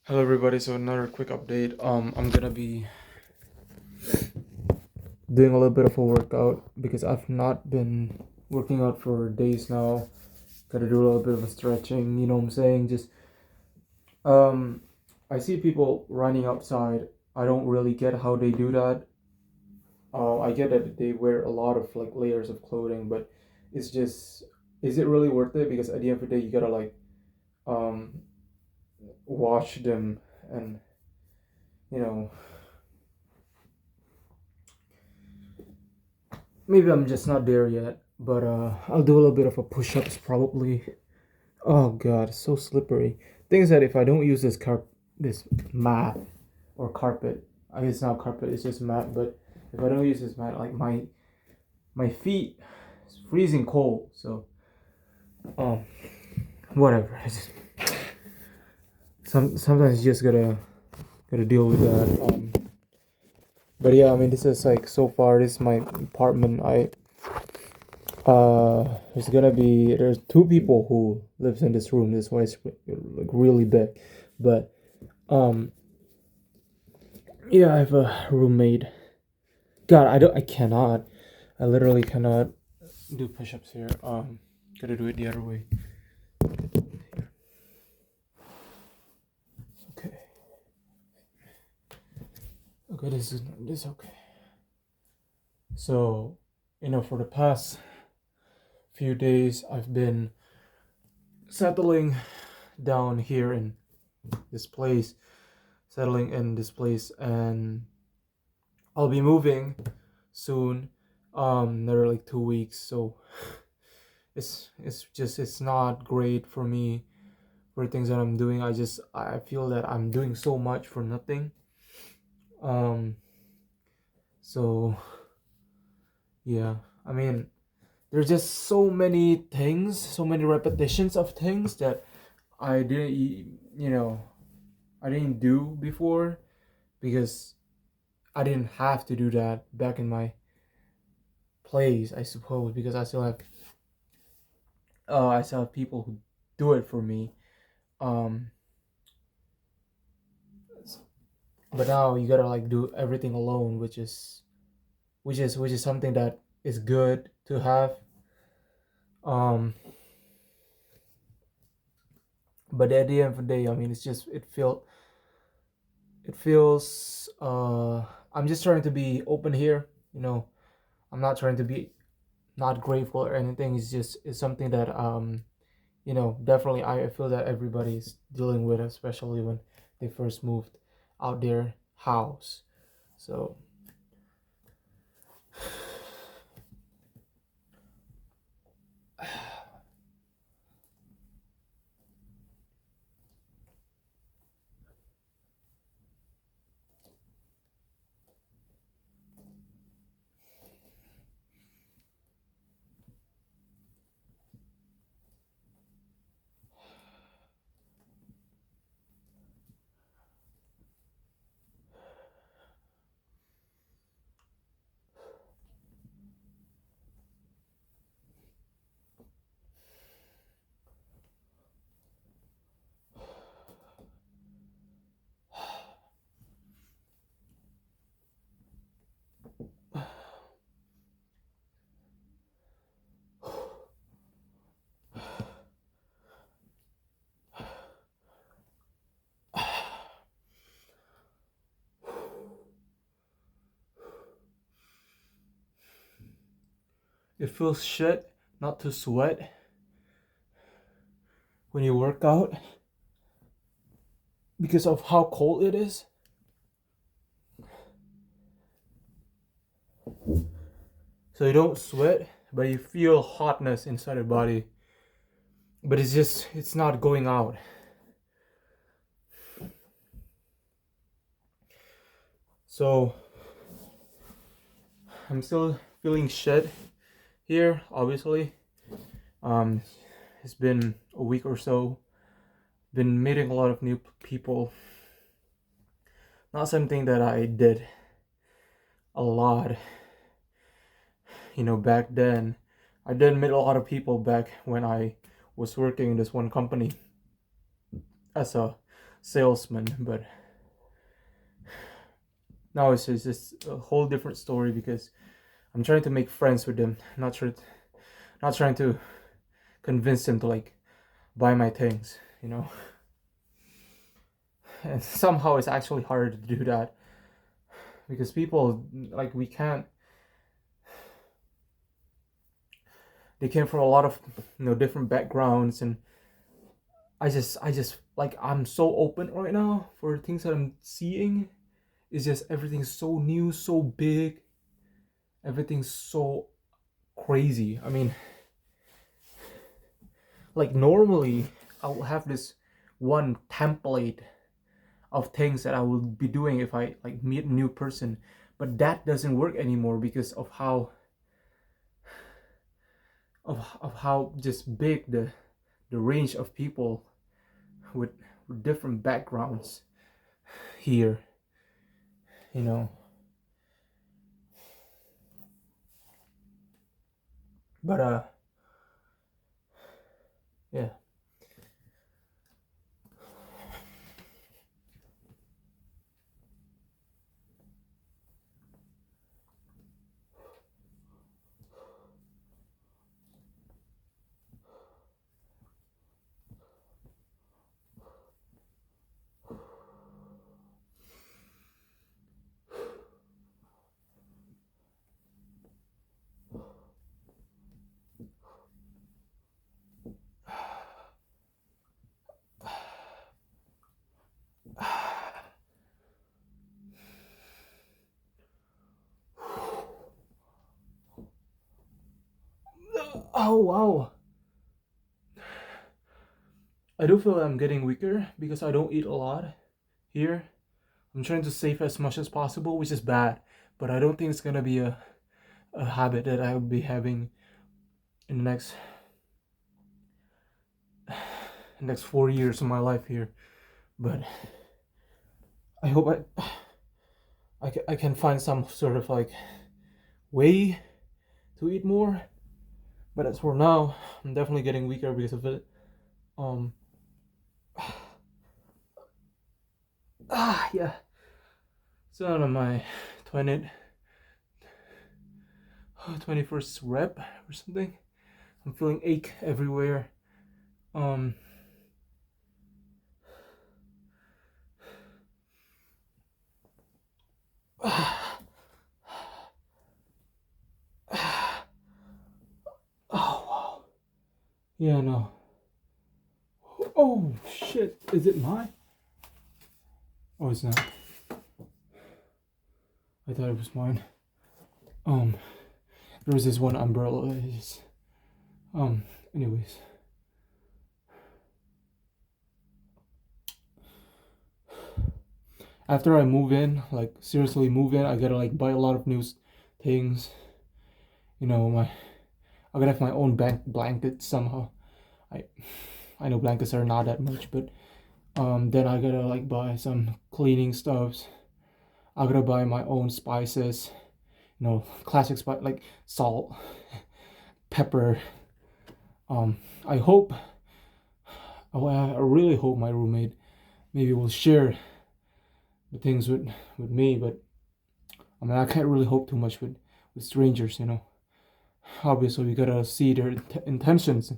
Hello everybody, so another quick update. I'm gonna be doing a little bit of a workout because I've not been working out for days now. Gotta do a little bit of a stretching, you know what I'm saying? Just um I see people running outside. I don't really get how they do that. I get that they wear a lot of like layers of clothing, but it's just is it really worth it? Because at the end of the day you gotta like um wash them and you know maybe I'm just not there yet, but I'll do a little bit of a push-ups probably. Oh god, it's so slippery. Thing is that if I don't use this mat or carpet, I guess it's not carpet, it's just mat. But if I don't use this mat, like my feet is freezing cold. So um, whatever. I just sometimes you just gotta deal with that. But yeah, I mean this is like so far. This is my apartment. There's two people who lives in this room. This one is like really big, but um yeah, I have a roommate. God, I cannot. I literally cannot do push-ups here. Gotta do it the other way. Okay. Okay, this is okay. So, for the past few days, I've been settling down here in this place, settling in this place, and I'll be moving soon. Another like 2 weeks. So it's not great for me for things that I'm doing. I feel that I'm doing so much for nothing. Um, so yeah, I mean, there's just so many things, so many repetitions of things that I didn't, you know, I didn't do before because I didn't have to do that back in my place, I suppose, because I still have people who do it for me. Um, but now you gotta like do everything alone, which is something that is good to have. Um, but at the end of the day, I mean, it feels. I'm just trying to be open here. I'm not trying to be not grateful or anything. It's something that definitely I feel that everybody's dealing with, especially when they first moved out their house. So it feels shit not to sweat when you work out because of how cold it is. So you don't sweat, but you feel hotness inside your body. But it's not going out. So I'm still feeling shit here, obviously. Um, it's been a week or so. Been meeting a lot of new people. Not something that I did a lot, back then. I did meet a lot of people back when I was working in this one company as a salesman, but now it's just a whole different story because I'm trying to make friends with them, not trying to convince them to like buy my things, you know. And somehow it's actually harder to do that because people like we can't. They came from a lot of different backgrounds, and I just like I'm so open right now for things that I'm seeing. It's just everything's so new, so big, everything's so crazy. I mean, like normally I will have this one template of things that I will be doing if I like meet a new person, but that doesn't work anymore because of how just big the range of people with different backgrounds here, you know. But yeah. Oh wow. I do feel I'm getting weaker because I don't eat a lot here. I'm trying to save as much as possible, which is bad, but I don't think it's gonna be a habit that I'll be having in the next 4 years of my life here. But I hope I can find some sort of like way to eat more. But as for now, I'm definitely getting weaker because of it. Um, yeah. So on my 20th, 21st rep or something. I'm feeling ache everywhere. Um, oh wow. Yeah, no. Oh shit! Is it mine? Oh, it's not. I thought it was mine. Um, there was this one umbrella. Anyways. After I move in, like seriously move in, I gotta like buy a lot of new things. You know, I gotta have my own blanket somehow. I I know blankets are not that much, but then I gotta like buy some cleaning stuffs. I gotta buy my own spices. Classic spice like salt, pepper. I hope. Oh, I really hope my roommate maybe will share the things with me, but I mean I can't really hope too much with strangers. Obviously we gotta see their intentions.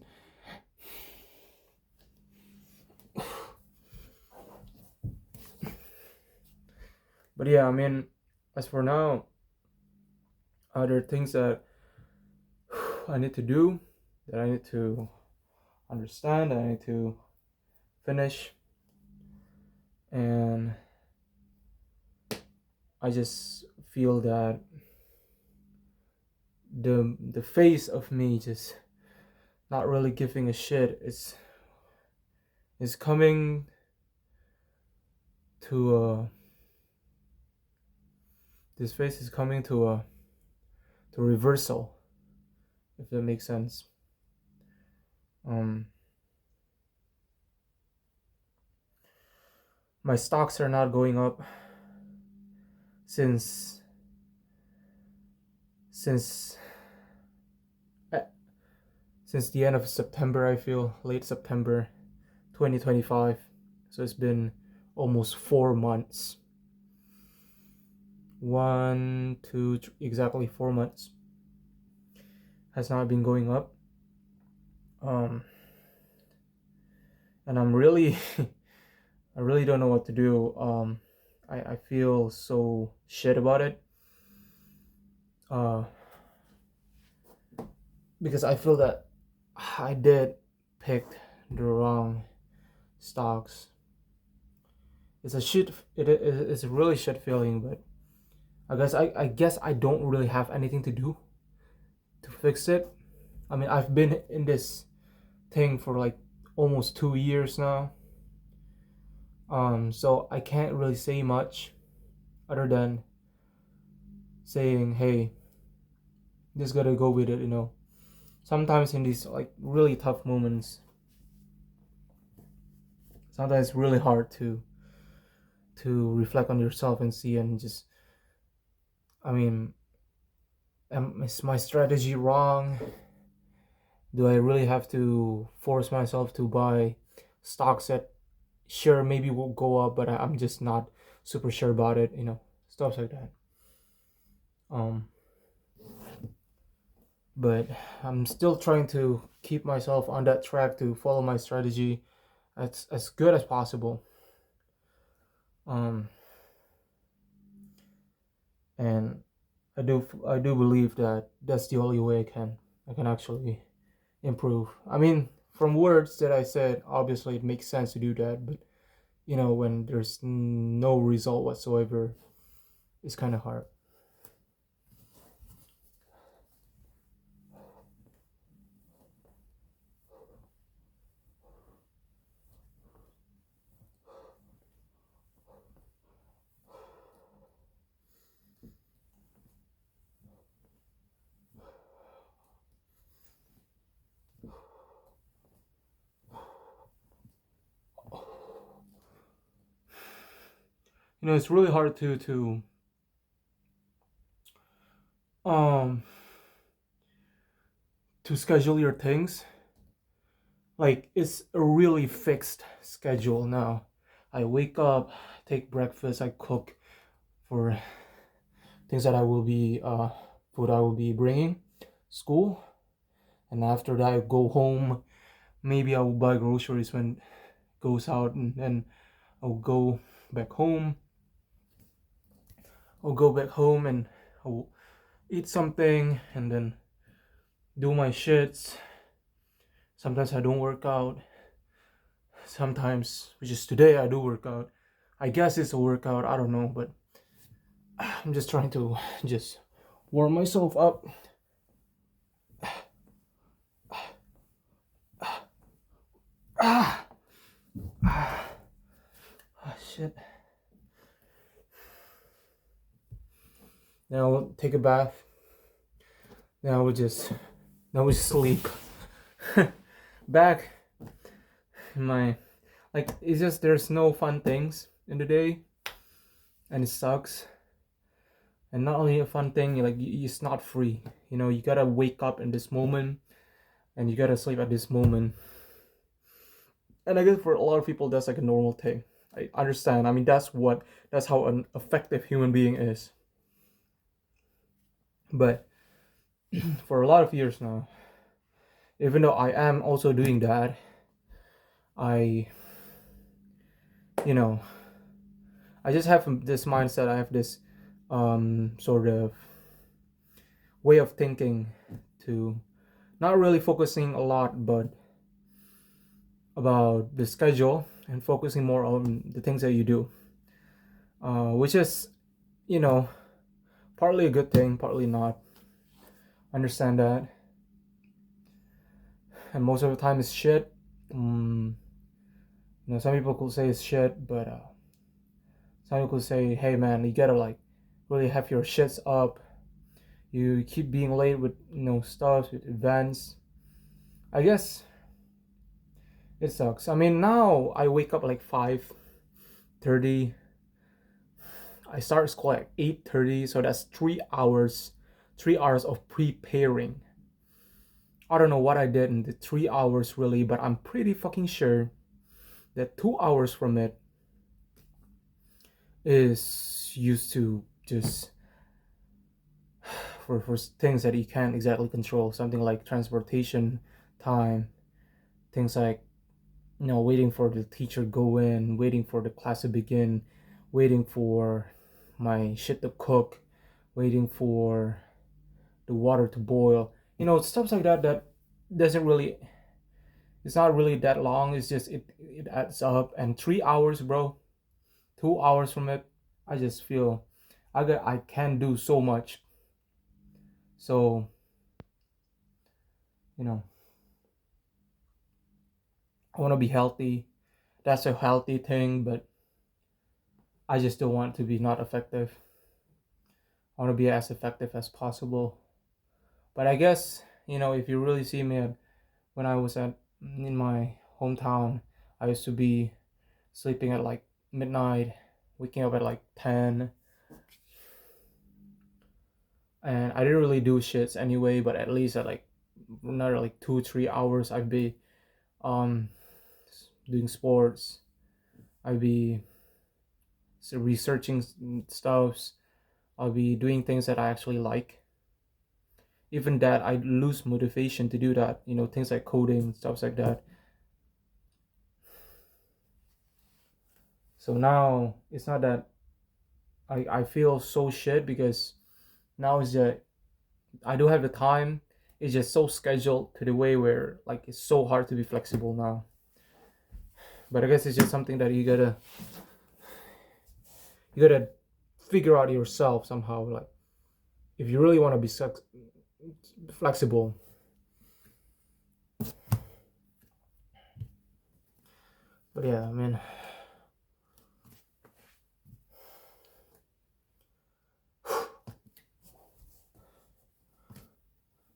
But yeah, I mean, as for now, there are things that I need to do, that I need to understand, that I need to finish, and I just feel that the face of me just not really giving a shit is coming to this face is coming to reversal, if that makes sense. um my stocks are not going up since since eh, since the end of September. I feel late September 2025. So it's been almost 4 months. exactly 4 months has not been going up. Um, and I'm really, I really don't know what to do. I feel so shit about it. Uh, because I feel that I did pick the wrong stocks. It's a shit. It's a really shit feeling, but I guess I don't really have anything to do to fix it. I mean, I've been in this thing for like almost 2 years now. So I can't really say much other than saying, hey, just gotta go with it. Sometimes in these like really tough moments, sometimes it's really hard to reflect on yourself and see and just, I mean, is my strategy wrong? Do I really have to force myself to buy stocks that sure maybe will go up, but I'm just not super sure about it, stuff like that. Um, but I'm still trying to keep myself on that track to follow my strategy as good as possible. Um, and I do believe that that's the only way I can actually improve. I mean, from words that I said, obviously it makes sense to do that, but when there's no result whatsoever, it's kind of hard. It's really hard um to schedule your things. Like, it's a really fixed schedule now. I wake up, take breakfast, I cook for things that I will be food I will be bringing school, and after that I go home. Maybe I will buy groceries when it goes out, and then I'll go back home. I'll go back home and I'll eat something and then do my shits. Sometimes I don't work out. Sometimes, which is today, I do work out. I guess it's a workout, I don't know, but I'm just trying to just warm myself up. Ah, ah, shit. Now I'll take a bath. Now we sleep. Back in my, like, it's just there's no fun things in the day, and it sucks. And not only a fun thing, like, it's not free. You gotta wake up in this moment, and you gotta sleep at this moment. And I guess for a lot of people, that's like a normal thing. I understand. I mean, that's how an effective human being is. But for a lot of years now, even though I am also doing that, I, you know, I just have this mindset. I have this sort of way of thinking to not really focusing a lot, but about the schedule and focusing more on the things that you do, which is, you know, partly a good thing, partly not. Understand that, and most of the time it's shit. Some people could say it's shit, but some people could say, "Hey, man, you gotta like really have your shits up. You keep being late with stuff, with events." I guess it sucks. I mean, now I wake up like 5:30. I start school at 8:30, so that's 3 hours. 3 hours of preparing. I don't know what I did in the 3 hours really, but I'm pretty fucking sure that 2 hours from it is used to just for things that you can't exactly control, something like transportation time, things like, waiting for the teacher go in, waiting for the class to begin, waiting for my shit to cook, waiting for the water to boil, stuff like that that doesn't really, it's not really that long. It's just it adds up. And 3 hours, bro, 2 hours from it, I just feel I can do so much. So, you know I want to be healthy. That's a healthy thing, but I just don't want to be not effective. I want to be as effective as possible. But I guess, if you really see me when I was in my hometown, I used to be sleeping at like midnight, waking up at like 10, and I didn't really do shits anyway, but at least at like another like 2 3 hours I'd be um doing sports. I'd be researching stuffs. I'll be doing things that I actually like. Even that, I lose motivation to do that. Things like coding, stuff like that. So now it's not that I feel so shit, because now it's that I do have the time. It's just so scheduled to the way where like it's so hard to be flexible now. But I guess it's just something that you gotta figure out yourself somehow. Like, if you really want to be flexible. But yeah, I mean,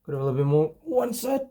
could have a little bit more. One set.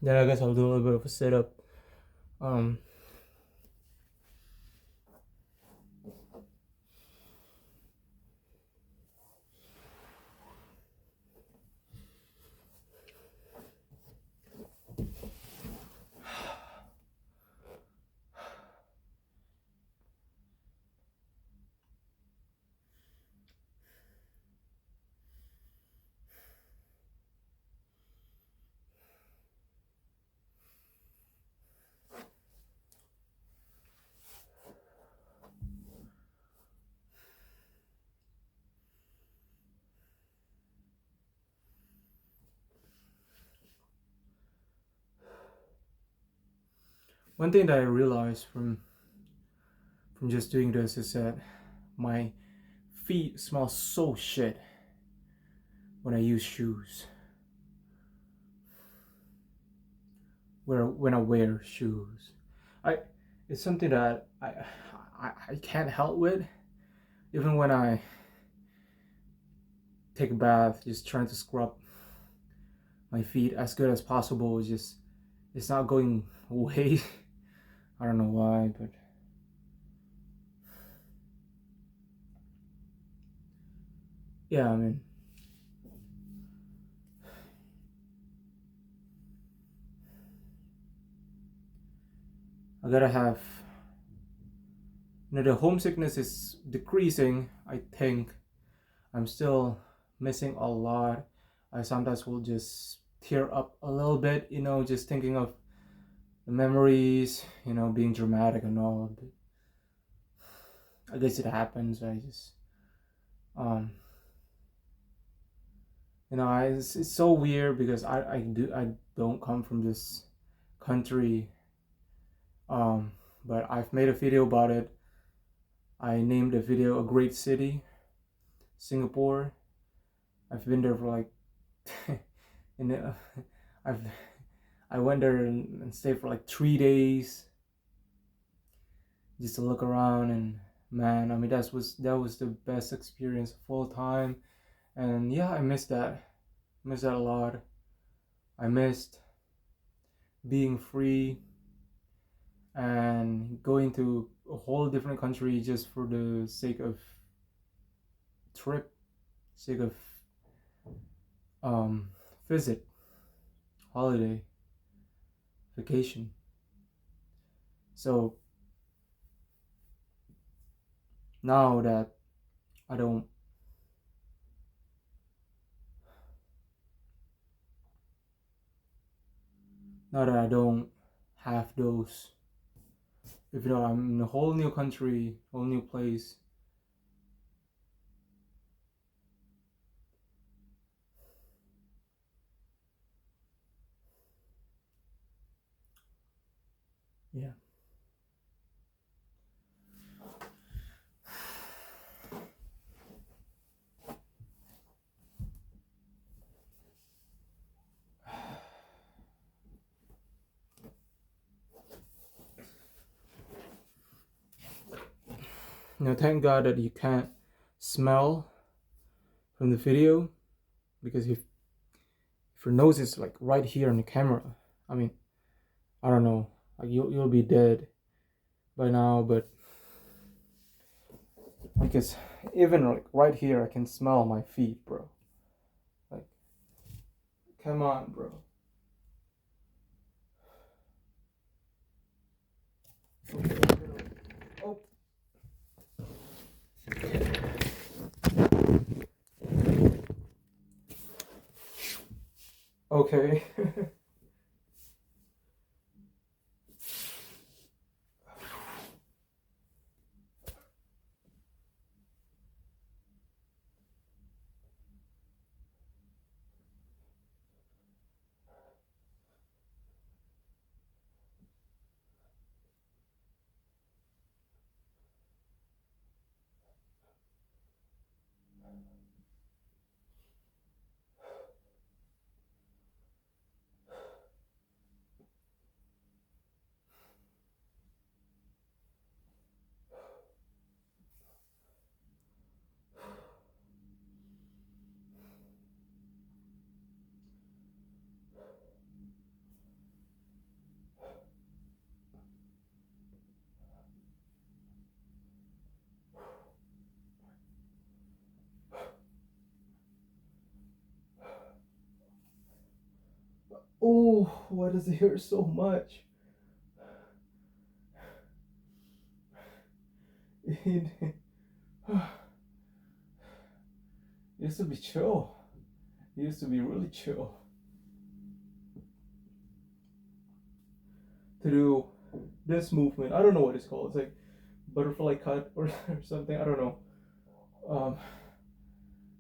Then I guess I'll do a little bit of a setup. Um, One thing that I realized from just doing this is that my feet smell so shit when I use shoes. When I wear shoes, I it's something that I can't help with. Even when I take a bath, just trying to scrub my feet as good as possible. It's not going away. I don't know why, but yeah, I mean, I gotta have. The homesickness is decreasing. I think I'm still missing a lot. I sometimes will just tear up a little bit, just thinking of the memories, being dramatic and all. But I guess it happens. Um, it's so weird because I don't come from this country. Um, but I've made a video about it. I named the video "A Great City, Singapore." I've been there for like, in the, I've I went there and stayed for like 3 days just to look around, and man, I mean that was the best experience of all time, and yeah, I missed that a lot. I missed being free and going to a whole different country just for the sake of trip, sake of um visit, holiday, vacation. So now that I don't now that I don't have those, if you know, I'm in a whole new country, whole new place. Yeah. Thank God that you can't smell from the video, because if your nose is like right here on the camera, I mean, I don't know, like you'll be dead by now, but because even like right here, I can smell my feet, bro. Like, come on, bro. Oh, okay. Oh, why does it hurt so much? It used to be chill. It used to be really chill to do this movement. I don't know what it's called. It's like butterfly cut or something. I don't know. Um,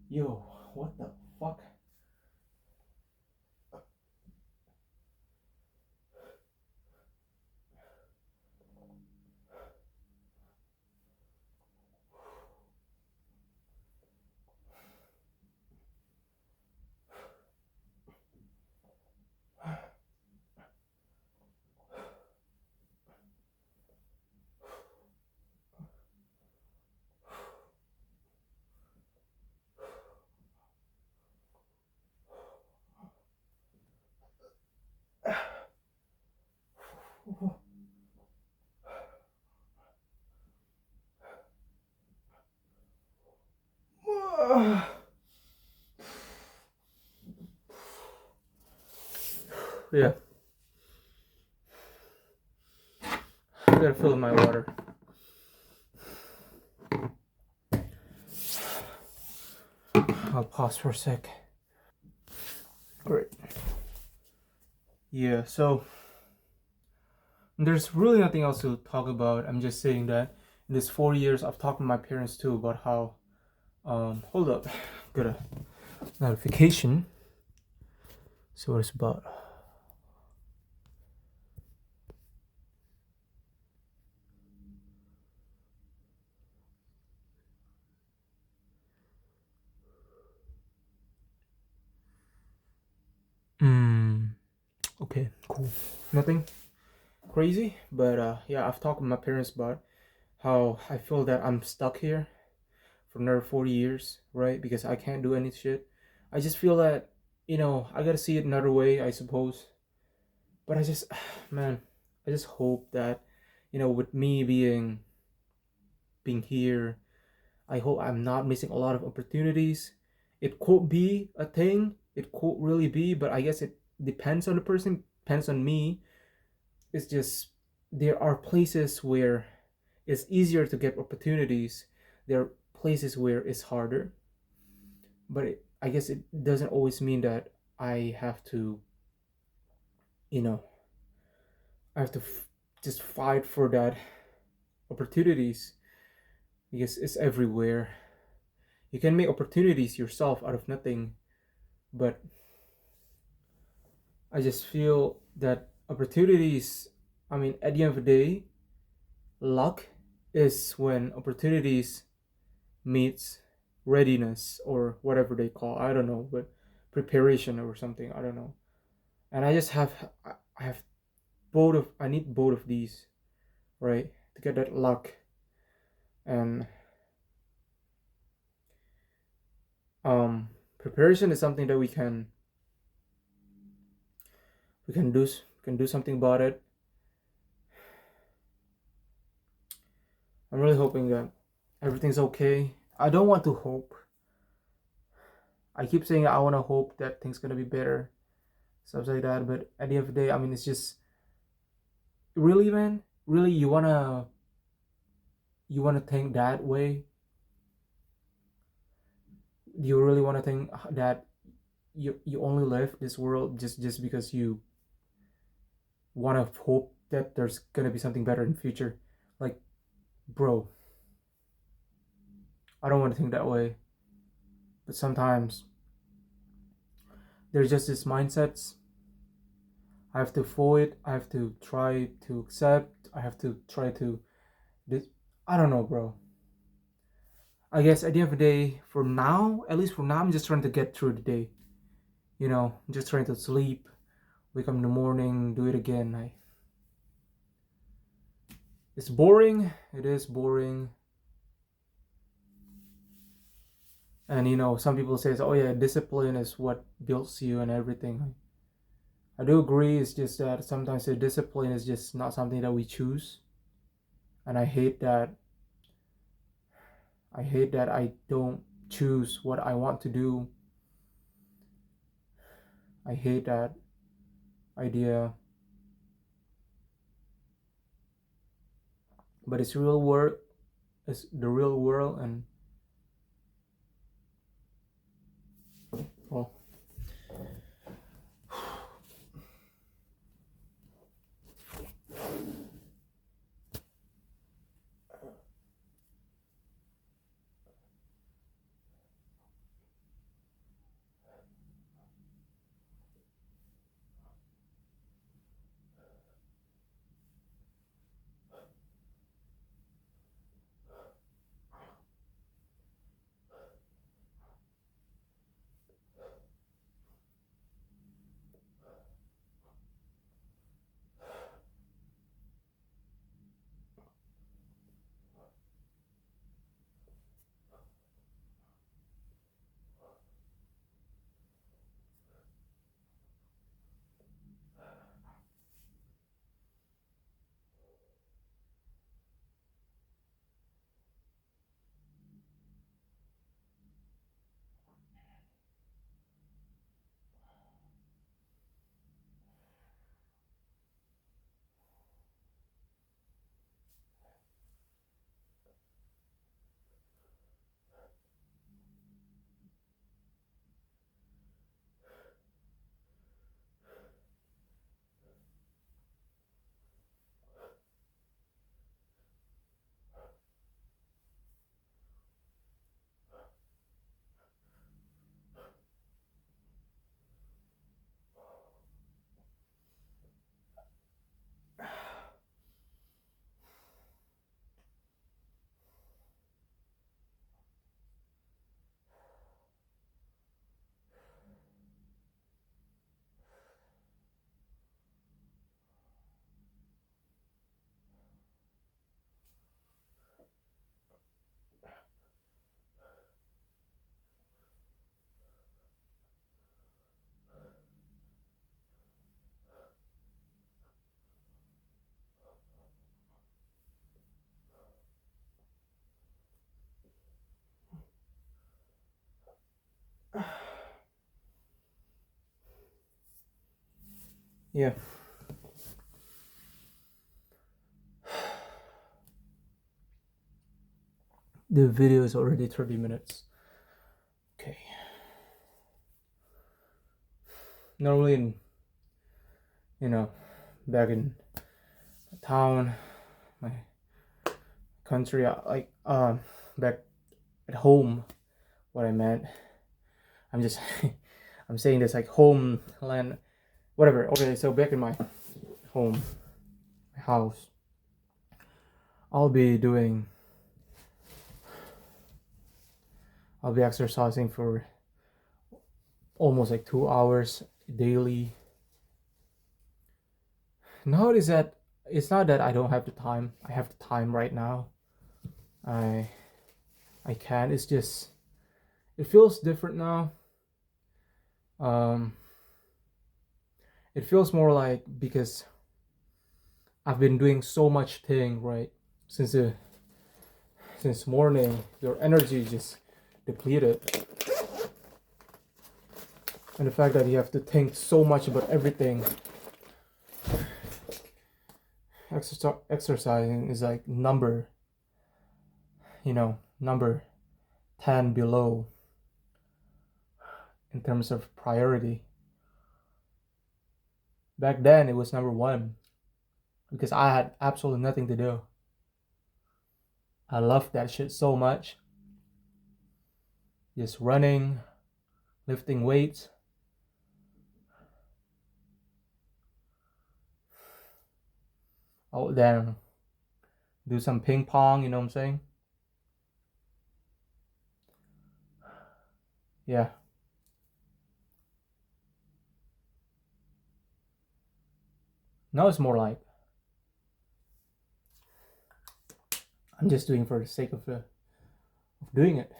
yo, what the fuck? Yeah, I gotta fill in my water. I'll pause for a sec. Great. Yeah, so there's really nothing else to talk about. I'm just saying that in this 4 years, I've talked to my parents too about how. Hold up, got a notification. So what it's about? Okay, cool. Nothing crazy, but yeah, I've talked with my parents about how I feel that I'm stuck here for another 40 years, right? Because I can't do any shit. I just feel that, I gotta see it another way, I suppose. But I just, man, I just hope that, with me being here, I hope I'm not missing a lot of opportunities. It could be a thing, it could really be, but I guess it depends on the person, depends on me. It's just there are places where it's easier to get opportunities. There are places where it's harder, but I guess it doesn't always mean that I have to, you know, I have to just fight for that opportunities because it's everywhere. You can make opportunities yourself out of nothing, but I just feel that opportunities, I mean, at the end of the day, luck is when opportunities meets readiness or whatever they call, I don't know, but preparation or something, I don't know. And I just have I have both of I need both of these, right, to get that luck. And preparation is something that we can do something about it. I'm really hoping that everything's okay. I don't want to hope. I keep saying I want to hope that things gonna be better, stuff like that. But at the end of the day, I mean, it's just really, man. Really, you wanna think that way? Do you really wanna think that you only live this world just because you wanna hope that there's gonna be something better in the future? Like, bro, I don't want to think that way. But sometimes there's just this mindsets. I have to avoid. I have to try to accept. I have to try to. This. I don't know, bro. I guess at the end of the day, for now, at least for now, I'm just trying to get through the day. I'm just trying to sleep, wake up in the morning, do it again. It's boring. It is boring. And some people say, "Oh yeah, discipline is what builds you and everything." I do agree. It's just that sometimes the discipline is just not something that we choose, and I hate that. I hate that I don't choose what I want to do. I hate that idea. But it's real world. It's the real world, and well, Yeah. The video is already 30 minutes. Okay. Normally in, you know, back in town, my country, back at home, what I meant, I'm just, I'm saying this like homeland, whatever. Okay, so back in my home, my house, I'll be doing, I'll be exercising for almost like 2 hours daily. Now it is that it's not that I don't have the time. I have the time right now. I I can. It's just it feels different now. Um, it feels more like because I've been doing so much thing right since the since morning. Your energy is just depleted, and the fact that you have to think so much about everything. Exercising is like number 10 below in terms of priority. Back then, it was number one because I had absolutely nothing to do. I loved that shit so much. Just running, lifting weights. Oh, then do some ping pong, you know what I'm saying? Yeah. Now it's more like I'm just doing for the sake of doing it.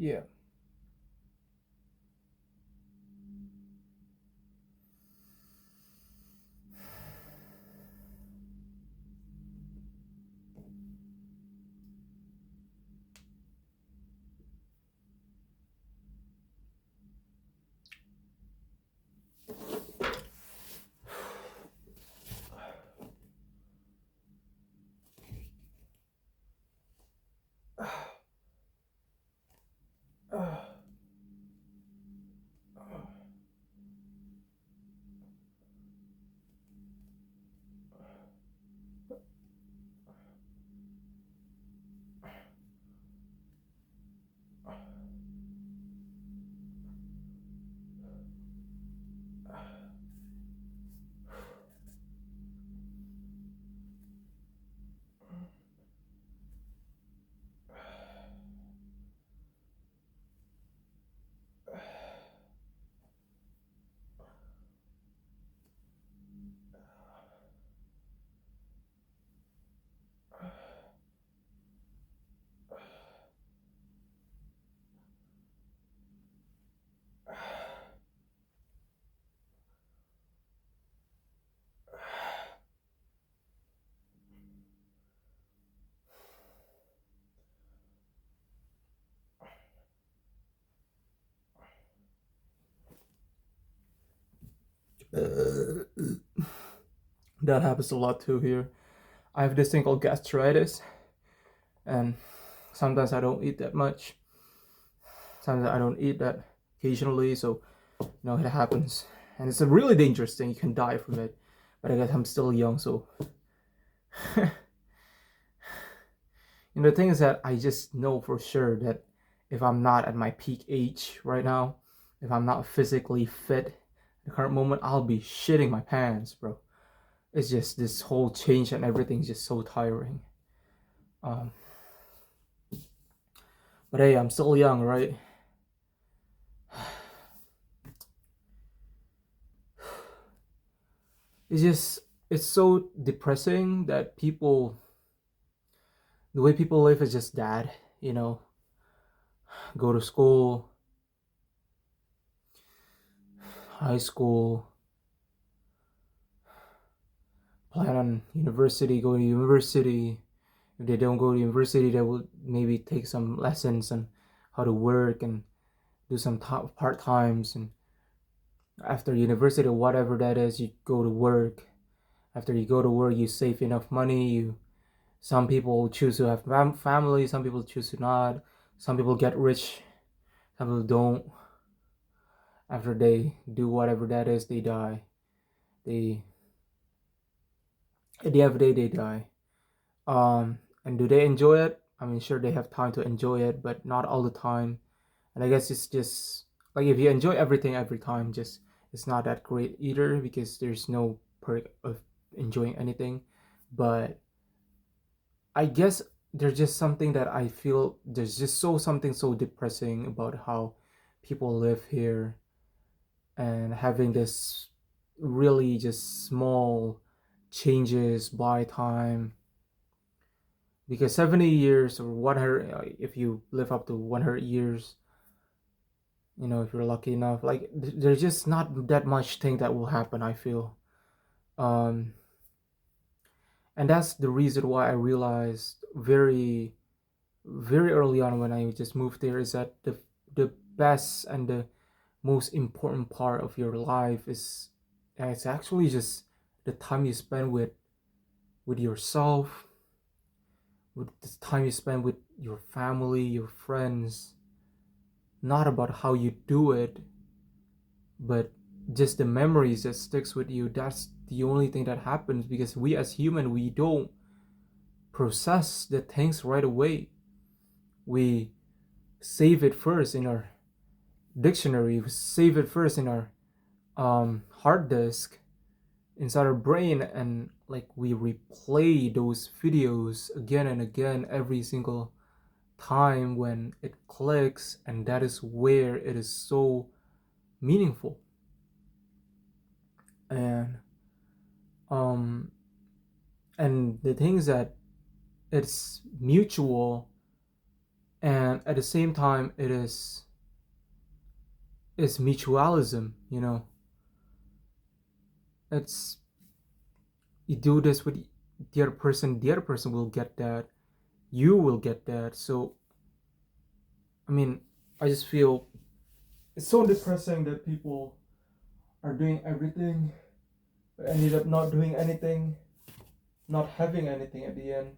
Yeah. That happens a lot too here. I have this thing called gastritis, and sometimes I don't eat that much. Sometimes I don't eat that occasionally, so it happens, and it's a really dangerous thing. You can die from it, but I guess I'm still young, so the thing is that I just know for sure that if I'm not at my peak age right now, if I'm not physically fit at the current moment, I'll be shitting my pants, bro. It's just this whole change and everything's just so tiring. Um, but hey, I'm still young, right? It's so depressing that people The way people live is just that, you know, go to school, high school, plan on university, go to university. If they don't go to university, they will maybe take some lessons on how to work and do some part times. And after university, whatever that is, you go to work. After you go to work, you save enough money. Some people choose to have family. Some people choose to not. Some people get rich. Some people don't. After they do whatever that is, they die. They At the end of the day, they die. And do they enjoy it? I mean, sure, they have time to enjoy it, but not all the time. And I guess it's just like if you enjoy everything every time, just it's not that great either because there's no perk of enjoying anything. But I guess there's just something that I feel there's just something so depressing about how people live here and having this really just small changes by time, because 70 years or 100, if you live up to 100 years, if you're lucky enough, like there's just not that much thing that will happen, I feel. um and that's the reason why I realized very very early on when I just moved there is that the best and the most important part of your life is it's actually just the time you spend with yourself, with the time you spend with your family, your friends. Not about how you do it, but just the memories that sticks with you. That's the only thing that happens, because we as human, we don't process the things right away. We save it first in our dictionary, we save it first in our hard disk inside our brain, and like we replay those videos again and again every single time when it clicks, and that is where it is so meaningful. And um and the things that it's mutual, and at the same time it's mutualism, it's you do this with the other person will get that, you will get that. So I mean, I just feel it's so depressing that people are doing everything but ended up not doing anything, not having anything at the end.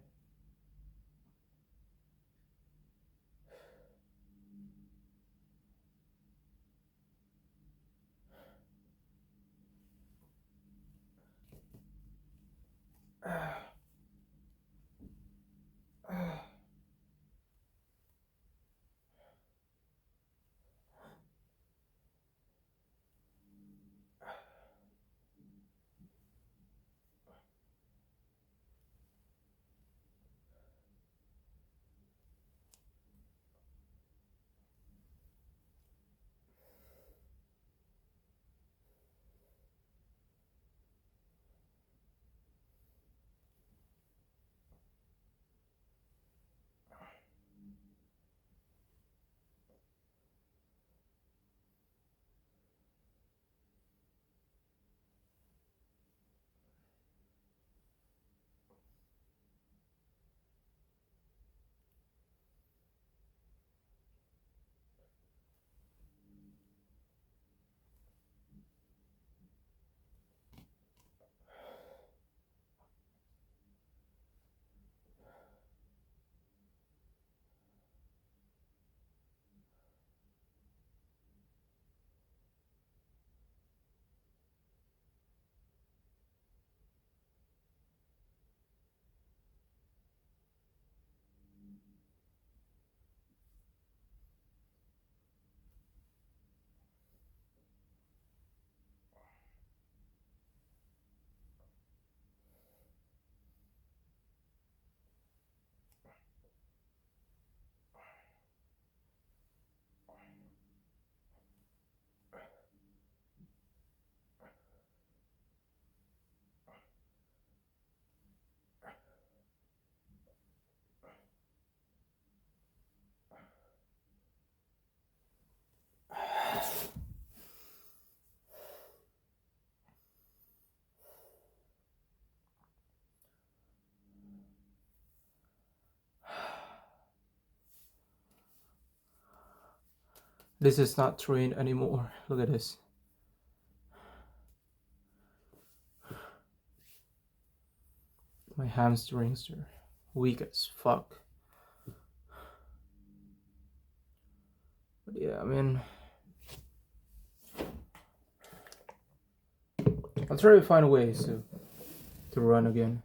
This is not trained anymore. Look at this. My hamstrings are weak as fuck. But yeah, I mean, I'll try to find ways to run again.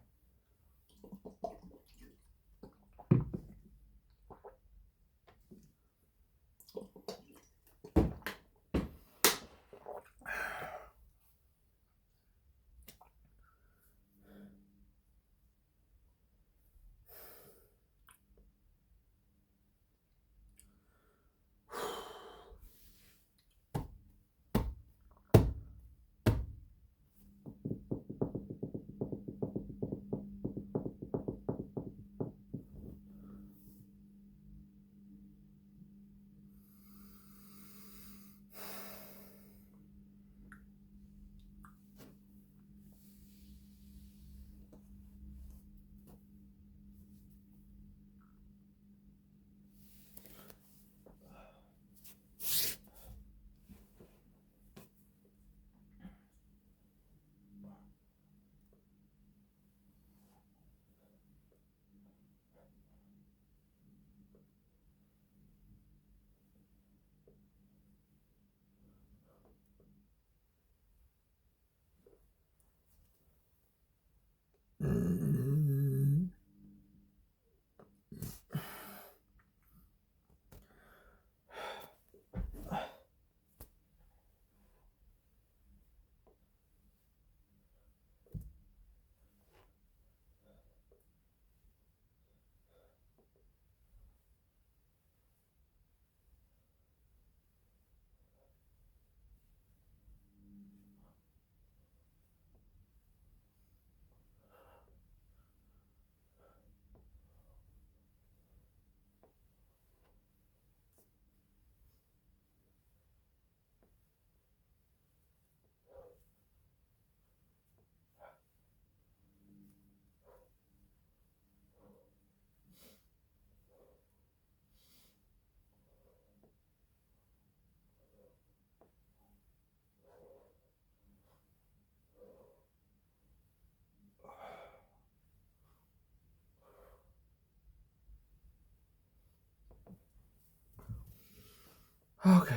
Okay,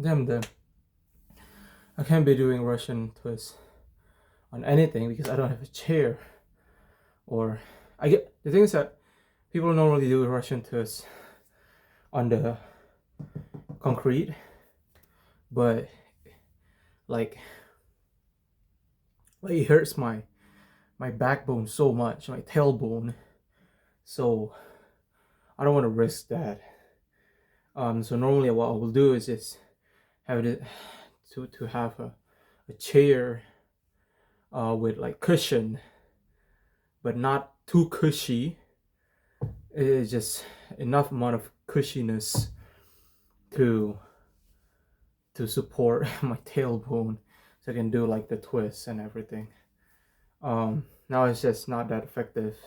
damn them. I can't be doing Russian twists on anything because I don't have a chair. Or I get the thing is that people normally do Russian twists on the concrete, but like it hurts my backbone so much, my tailbone. So I don't want to risk that. So normally what I will do is just have it to have a chair with like cushion, but not too cushy. It's just enough amount of cushiness to support my tailbone, so I can do like the twists and everything. Now it's just not that effective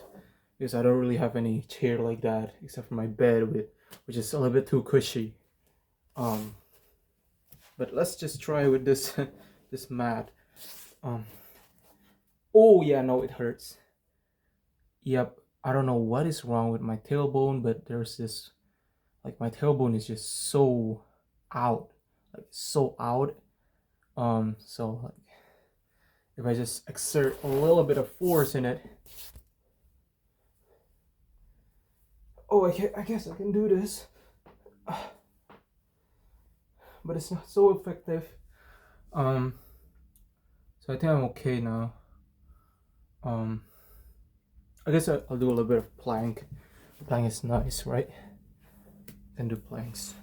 because I don't really have any chair like that except for my bed, which is a little bit too cushy. But let's just try with this this mat. Oh yeah, no, it hurts. Yep, I don't know what is wrong with my tailbone, but there's this, like, my tailbone is just so out, like so out. So like if I just exert a little bit of force in it, oh, I guess I can do this, but it's not so effective. So I think I'm okay now. I guess I'll do a little bit of plank. Plank is nice, right? I can do planks.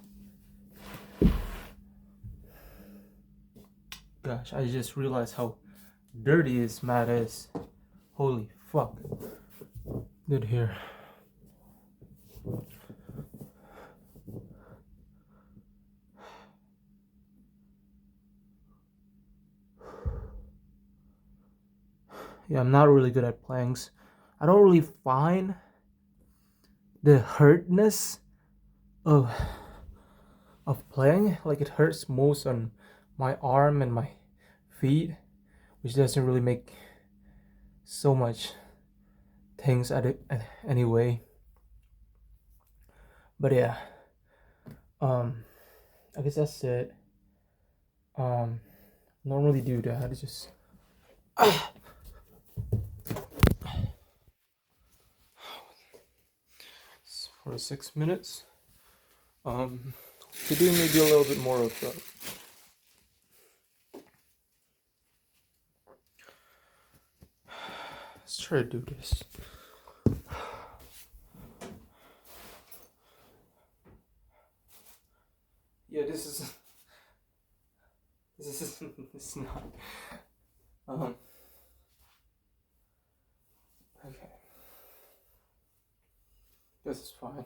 Gosh, I just realized how dirty this mat is. Holy fuck. Good here. Yeah, I'm not really good at planks. I don't really find the hurtness of of playing. Like it hurts most on my arm and my feet, which doesn't really make so much things anyway. But yeah, I guess that's it. Normally do that. It's just for 6 minutes. To do maybe a little bit more of that. Let's try to do this. Yeah, this is it's not. Okay. This is fine.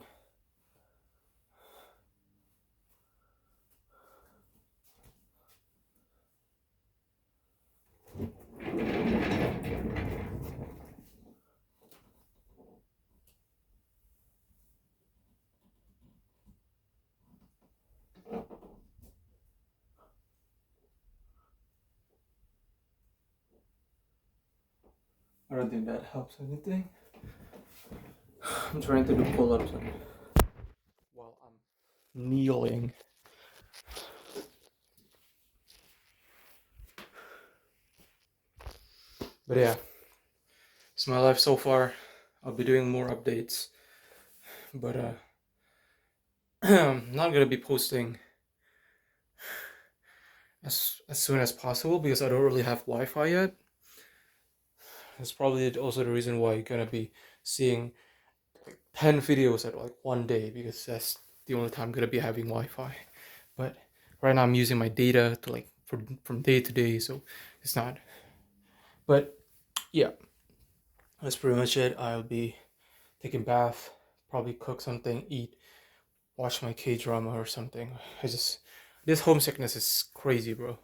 I don't think that helps anything. I'm trying to do pull-ups while I'm kneeling. But yeah, it's my life so far. I'll be doing more updates, but I'm not gonna be posting as soon as possible because I don't really have Wi-Fi yet. That's probably also the reason why you're gonna be seeing like 10 videos at like one day, because that's the only time I'm gonna be having Wi-Fi. But right now I'm using my data to like from day to day, so it's not. But yeah, that's pretty much it. I'll be taking bath, probably cook something, eat, watch my K-drama or something. This homesickness is crazy, bro.